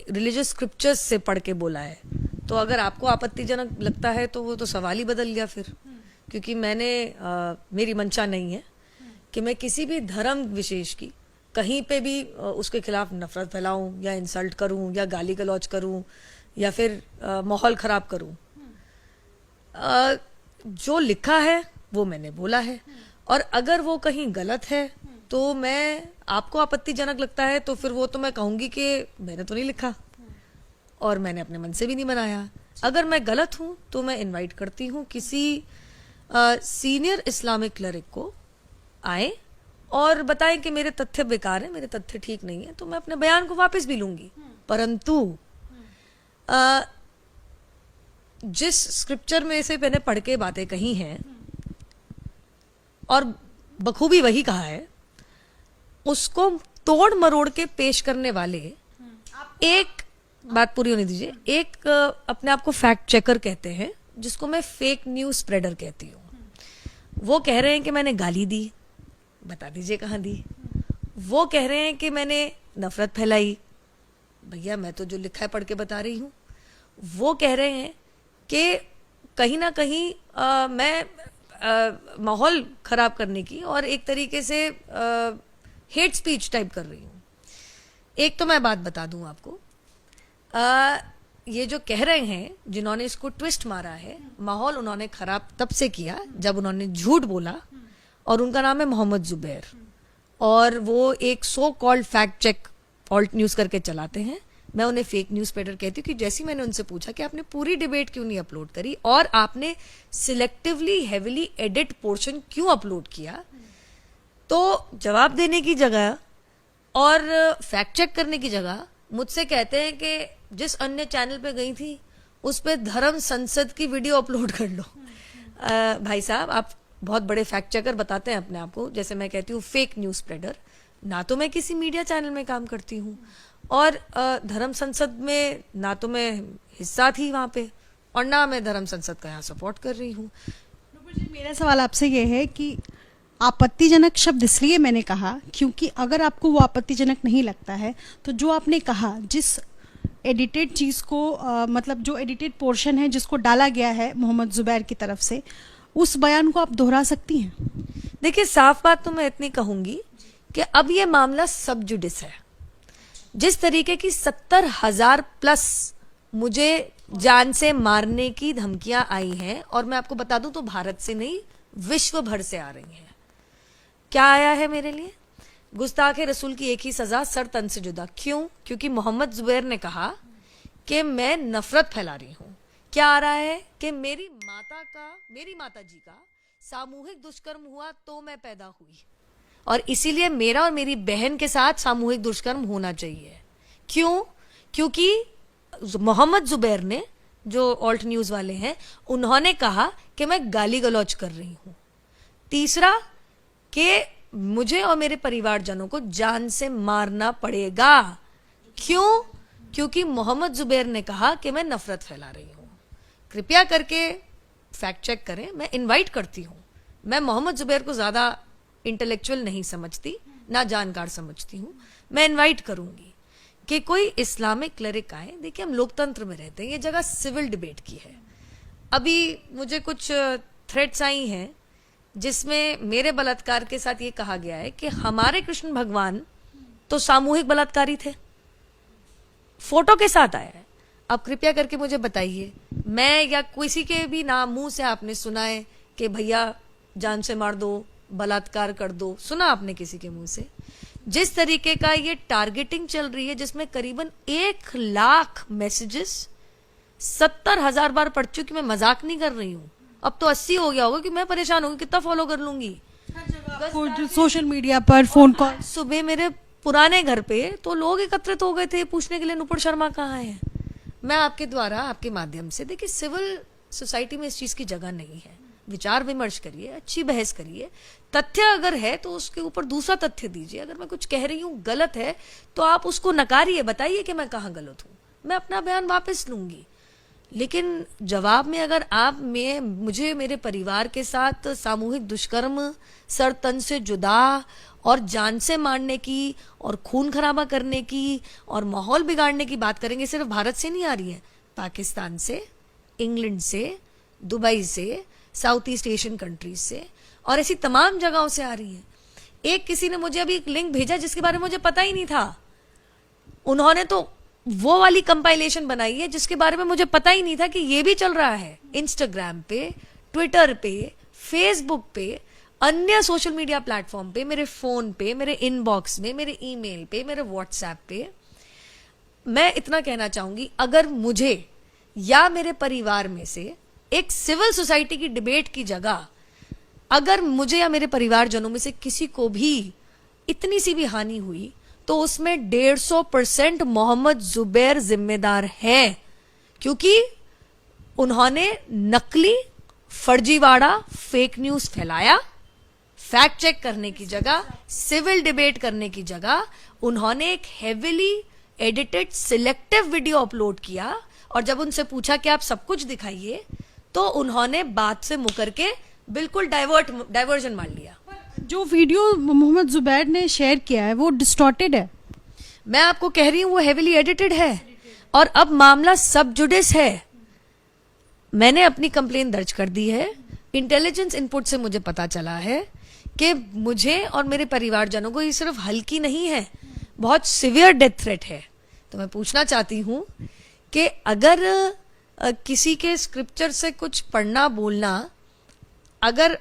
Religious scriptures से पढ़ के बोला है, तो अगर आपको आपत्तिजनक लगता है तो वो तो सवाल ही बदल गया फिर, क्योंकि मेरी मंशा नहीं है कि मैं किसी भी धर्म विशेष की कहीं पे भी उसके खिलाफ नफरत फैलाऊं या इंसल्ट करूं या गाली गलौज करूं या फिर माहौल खराब करूं। जो लिखा है वो मैंने बोला है, और अगर वो कहीं गलत है तो आपको आपत्तिजनक लगता है तो फिर वो तो मैं कहूंगी कि मैंने तो नहीं लिखा और मैंने अपने मन से भी नहीं बनाया। अगर मैं गलत हूं तो मैं इनवाइट करती हूं किसी सीनियर इस्लामिक क्लरिक को आए और बताएं कि मेरे तथ्य बेकार है, मेरे तथ्य ठीक नहीं है, तो मैं अपने बयान को वापस भी लूंगी। परंतु जिस स्क्रिप्चर में से मैंने पढ़ के बातें कही हैं और बखूबी वही कहा है, उसको तोड़ मरोड़ के पेश करने वाले, एक बात पूरी होने दीजिए, एक अपने आप को फैक्ट चेकर कहते हैं जिसको मैं फेक न्यूज स्प्रेडर कहती हूँ। वो कह रहे हैं कि मैंने गाली दी, बता दीजिए कहाँ दी। वो कह रहे हैं कि मैंने नफरत फैलाई, भैया मैं तो जो लिखा है पढ़ के बता रही हूँ। वो कह रहे हैं कि कहीं ना कहीं मैं माहौल खराब करने की और एक तरीके से हेट स्पीच टाइप कर रही हूँ। एक तो मैं बात बता दूं आपको, ये जो कह रहे हैं जिन्होंने इसको ट्विस्ट मारा है, माहौल उन्होंने खराब तब से किया जब उन्होंने झूठ बोला, और उनका नाम है मोहम्मद जुबैर, और वो एक so called fact check Alt News करके चलाते हैं। मैं उन्हें फेक न्यूज स्प्रेडर कहती हूँ कि जैसे मैंने उनसे पूछा कि आपने पूरी डिबेट क्यों नहीं अपलोड करी और आपने सिलेक्टिवली हेविली एडिट पोर्शन क्यों अपलोड किया, तो जवाब देने की जगह और फैक्ट चेक करने की जगह मुझसे कहते हैं कि जिस अन्य चैनल पे गई थी उस पे धर्म संसद की वीडियो अपलोड कर लो। भाई साहब, आप बहुत बड़े फैक्ट चेकर बताते हैं अपने आप को, जैसे मैं कहती हूँ फेक न्यूज स्प्रेडर। ना तो मैं किसी मीडिया चैनल में काम करती हूँ और धर्म संसद में ना तो मैं हिस्सा थी वहां पे, और ना मैं धर्म संसद का यहाँ सपोर्ट कर रही हूँ। मेरा सवाल आपसे ये है कि आपत्तिजनक शब्द इसलिए मैंने कहा क्योंकि अगर आपको वो आपत्तिजनक नहीं लगता है तो जो आपने कहा, जिस एडिटेड चीज़ को मतलब जो एडिटेड पोर्शन है जिसको डाला गया है मोहम्मद जुबैर की तरफ से, उस बयान को आप दोहरा सकती हैं? देखिए, साफ बात तो मैं इतनी कहूंगी कि अब ये मामला सब जुडिस है। जिस तरीके की 70,000 प्लस मुझे जान से मारने की धमकियां आई हैं, और मैं आपको बता दूं तो भारत से नहीं विश्व भर से आ रही हैं। क्या आया है मेरे लिए? गुस्ताखे रसूल की एक ही सजा, सर तन से जुदा। क्यों? क्योंकि मोहम्मद जुबैर ने कहा कि मैं नफरत फैला रही हूं। क्या आ रहा है कि मेरी माता जी का सामूहिक दुष्कर्म हुआ तो मैं पैदा हुई, और इसीलिए मेरा और मेरी बहन के साथ सामूहिक दुष्कर्म होना चाहिए। क्यों? क्योंकि मोहम्मद जुबैर ने, जो ऑल्ट न्यूज वाले हैं, उन्होंने कहा कि मैं गाली गलौज कर रही हूं। तीसरा, कि मुझे और मेरे परिवारजनों को जान से मारना पड़ेगा। क्यों? क्योंकि मोहम्मद जुबैर ने कहा कि मैं नफरत फैला रही हूं। कृपया करके फैक्ट चेक करें, मैं इनवाइट करती हूं। मैं मोहम्मद जुबैर को ज्यादा इंटेलेक्चुअल नहीं समझती, ना जानकार समझती हूं। मैं इनवाइट करूंगी कि कोई इस्लामिक क्लरिक आए। देखिए, हम लोकतंत्र में रहते हैं, ये जगह सिविल डिबेट की है। अभी मुझे कुछ थ्रेट्स आई हैं जिसमें मेरे बलात्कार के साथ ये कहा गया है कि हमारे कृष्ण भगवान तो सामूहिक बलात्कारी थे, फोटो के साथ आया है। अब कृपया करके मुझे बताइए, मैं या किसी के भी नाम मुंह से आपने सुना है कि भैया जान से मार दो, बलात्कार कर दो? सुना आपने किसी के मुंह से? जिस तरीके का ये टारगेटिंग चल रही है, जिसमें करीबन 1 लाख मैसेजेस 70,000 बार पढ़ चुकी, मैं मजाक नहीं कर रही हूँ। अब तो 80 हो गया होगा कि मैं परेशान होंगी, कितना फॉलो कर लूंगी सोशल मीडिया पर, फोन कॉल। सुबह मेरे पुराने घर पे तो लोग एकत्रित हो गए थे पूछने के लिए नुपुर शर्मा कहाँ है। मैं आपके द्वारा, आपके माध्यम से, देखिए, सिविल सोसाइटी में इस चीज की जगह नहीं है। विचार विमर्श करिए, अच्छी बहस करिए, तथ्य अगर है तो उसके ऊपर दूसरा तथ्य दीजिए। अगर मैं कुछ कह रही हूँ गलत है तो आप उसको नकारिए, बताइए कि मैं कहाँ गलत हूँ, मैं अपना बयान वापस लूंगी। लेकिन जवाब में अगर आप मुझे मेरे परिवार के साथ सामूहिक दुष्कर्म, सर तन से जुदा और जान से मारने की और खून खराबा करने की और माहौल बिगाड़ने की बात करेंगे, सिर्फ भारत से नहीं आ रही है, पाकिस्तान से, इंग्लैंड से, दुबई से, साउथ ईस्ट एशियन कंट्रीज से और ऐसी तमाम जगहों से आ रही है। एक किसी ने मुझे अभी एक लिंक भेजा जिसके बारे में मुझे पता ही नहीं था। उन्होंने तो वो वाली कंपाइलेशन बनाई है जिसके बारे में मुझे पता ही नहीं था कि ये भी चल रहा है इंस्टाग्राम पे, ट्विटर पे, फेसबुक पे, अन्य सोशल मीडिया प्लेटफॉर्म पे, मेरे फोन पे, मेरे इनबॉक्स में, मेरे ईमेल पे, मेरे व्हाट्सएप पे। मैं इतना कहना चाहूंगी, अगर मुझे या मेरे परिवार में से एक सिविल सोसाइटी की डिबेट की जगह अगर मुझे या मेरे परिवारजनों में से किसी को भी इतनी सी भी हानि हुई तो उसमें 150% मोहम्मद जुबैर जिम्मेदार है, क्योंकि उन्होंने नकली, फर्जीवाड़ा, फेक न्यूज फैलाया। फैक्ट चेक करने की जगह, सिविल डिबेट करने की जगह उन्होंने एक heavily edited selective video upload किया और जब उनसे पूछा कि आप सब कुछ दिखाइए तो उन्होंने बात से मुकर के बिल्कुल डाइवर्जन मार लिया। जो वीडियो मोहम्मद जुबैर ने शेयर किया है वो डिस्टॉर्टेड है। मैं आपको कह रही हूं वो हेविली एडिटेड है और अब मामला सब जुडिस है। मैंने अपनी कंप्लेन दर्ज कर दी है। इंटेलिजेंस इनपुट से मुझे पता चला है कि मुझे और मेरे परिवारजनों को ये सिर्फ हल्की नहीं है, बहुत सिवियर डेथ थ्रेट है। तो मैं पूछना चाहती हूं कि अगर किसी के स्क्रिप्चर से कुछ पढ़ना बोलना अगर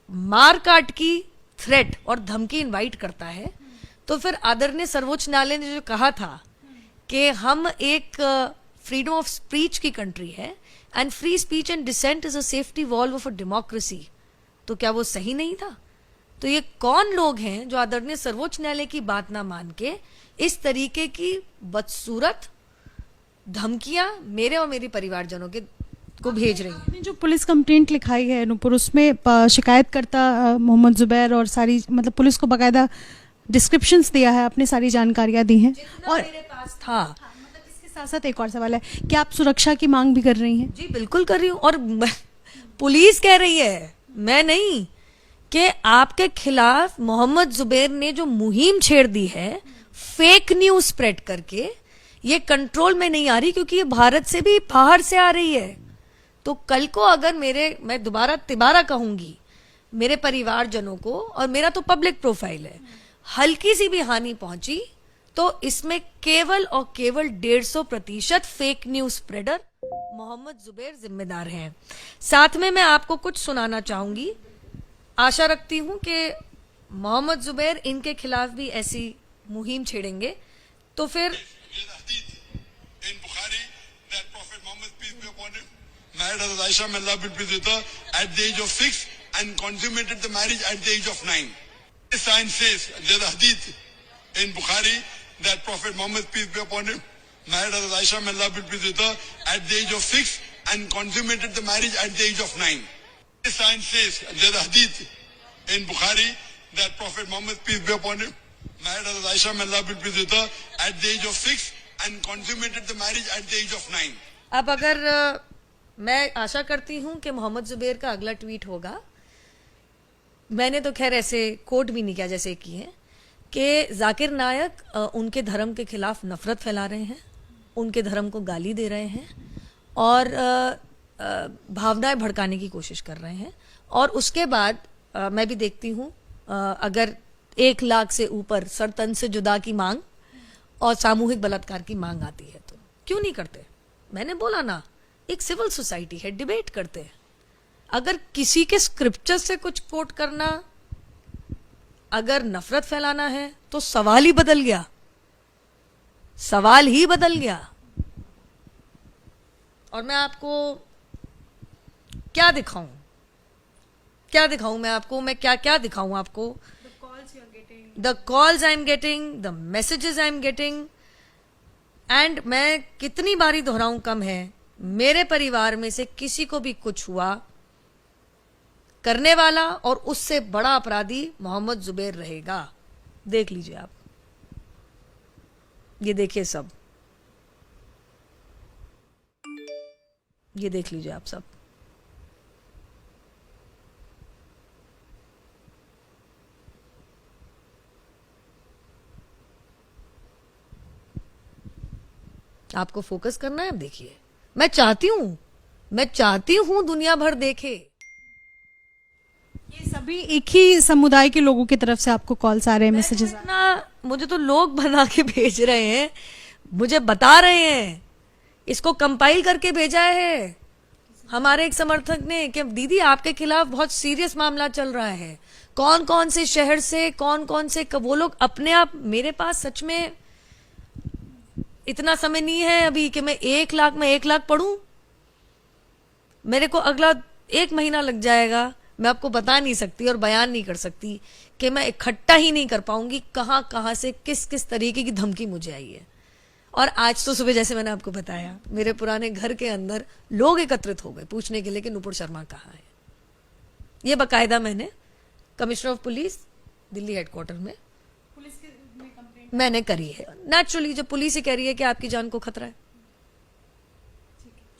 मार काट की थ्रेट और धमकी इनवाइट करता है तो फिर आदरणीय सर्वोच्च न्यायालय ने जो कहा था कि हम एक फ्रीडम ऑफ स्पीच की कंट्री है and free speech and dissent is a safety valve of a democracy, तो क्या वो सही नहीं था? तो ये कौन लोग हैं जो आदरणीय सर्वोच्च न्यायालय की बात ना मान के इस तरीके की बदसूरत धमकियां मेरे और मेरे परिवारजनों के को भेज रही हैं? आपने जो पुलिस कंप्लेंट लिखाई है नूपुर, उसमें शिकायतकर्ता मोहम्मद जुबैर और सारी मतलब पुलिस को बाकायदा डिस्क्रिप्शंस दिया है, आपने सारी जानकारियां दी हैं और मेरे पास था। मतलब इसके साथ साथ एक और सवाल है, क्या आप सुरक्षा की मांग भी कर रही हैं? जी बिल्कुल कर रही हूँ और पुलिस कह रही है, मैं नहीं, कि आपके खिलाफ मोहम्मद जुबैर ने जो मुहिम छेड़ दी है फेक न्यूज स्प्रेड करके, ये कंट्रोल में नहीं आ रही क्योंकि ये भारत से भी बाहर से आ रही है। तो कल को अगर मैं दोबारा तिबारा कहूंगी मेरे परिवारजनों को, और मेरा तो पब्लिक प्रोफाइल है, हल्की सी भी हानि पहुंची तो इसमें केवल और केवल 150% fake news spreader Mohammed Zubair जिम्मेदार हैं। साथ में मैं आपको कुछ सुनाना चाहूंगी। आशा रखती हूं कि मोहम्मद जुबैर इनके खिलाफ भी ऐसी मुहिम छेड़ेंगे तो फिर married as Aisha, may Allah be pleased with her, at the age of 6 and consummated the marriage at the age of 9. This sign says, there's a hadith in Bukhari that Prophet Muhammad, peace be upon him, married as Aisha, may Allah be pleased with her, at the age of 6 and consummated the marriage at the age of 9. This sign says, there's a hadith in Bukhari that Prophet Muhammad, peace be upon him, married as Aisha, may Allah be pleased with her, at the age of 6 and consummated the marriage at the age of 9. अब अगर मैं आशा करती हूं कि मोहम्मद जुबैर का अगला tweet होगा, मैंने तो खैर ऐसे कोट भी नहीं किया जैसे किए हैं, कि जाकिर नायक उनके धर्म के खिलाफ नफरत फैला रहे हैं, उनके धर्म को गाली दे रहे हैं और भावनाएं भड़काने की कोशिश कर रहे हैं। और उसके बाद मैं भी देखती हूं अगर 1 लाख से ऊपर सरतन से जुदा की मांग और सामूहिक बलात्कार की मांग आती है तो क्यों नहीं करते? मैंने बोला ना, एक सिविल सोसाइटी है, डिबेट करते हैं। अगर किसी के स्क्रिप्चर से कुछ कोट करना अगर नफरत फैलाना है तो सवाल ही बदल गया, सवाल ही बदल गया। और मैं आपको क्या दिखाऊं, क्या दिखाऊं मैं आपको, मैं क्या क्या दिखाऊं आपको? The calls I am getting, the messages I am getting, and मैं कितनी बारी दोहराऊं कम है, मेरे परिवार में से किसी को भी कुछ हुआ, करने वाला और उससे बड़ा अपराधी मोहम्मद जुबैर रहेगा। देख लीजिए आप, ये देखिए सब, ये देख लीजिए आप सब। आपको फोकस करना है, अब देखिए। मैं चाहती हूं दुनिया भर देखे। ये सभी एक ही समुदाय के लोगों की तरफ से आपको कॉल्स आ रहे हैं, मैसेजेस आ रहे इतना मुझे तो लोग बना के भेज रहे हैं, मुझे बता रहे हैं, इसको कंपाइल करके भेजा है हमारे एक समर्थक ने कि दीदी आपके खिलाफ बहुत सीरियस मामला चल रहा है। कौन कौन से शहर से, कौन कौन से वो लोग अपने आप, मेरे पास सच में इतना समय नहीं है अभी कि मैं 1 लाख पढ़ूं। मेरे को अगला 1 महीना लग जाएगा, मैं आपको बता नहीं सकती और बयान नहीं कर सकती कि मैं इकट्ठा ही नहीं कर पाऊंगी कहां कहां से किस किस तरीके की धमकी मुझे आई है। और आज तो सुबह जैसे मैंने आपको बताया, मेरे पुराने घर के अंदर लोग एकत्रित हो गए पूछने के लिए कि नुपुर शर्मा कहाँ है। ये बकायदा मैंने commissioner of police Delhi headquarter में मैंने करी है। नेचुरली जब पुलिस ही कह रही है कि आपकी जान को खतरा है,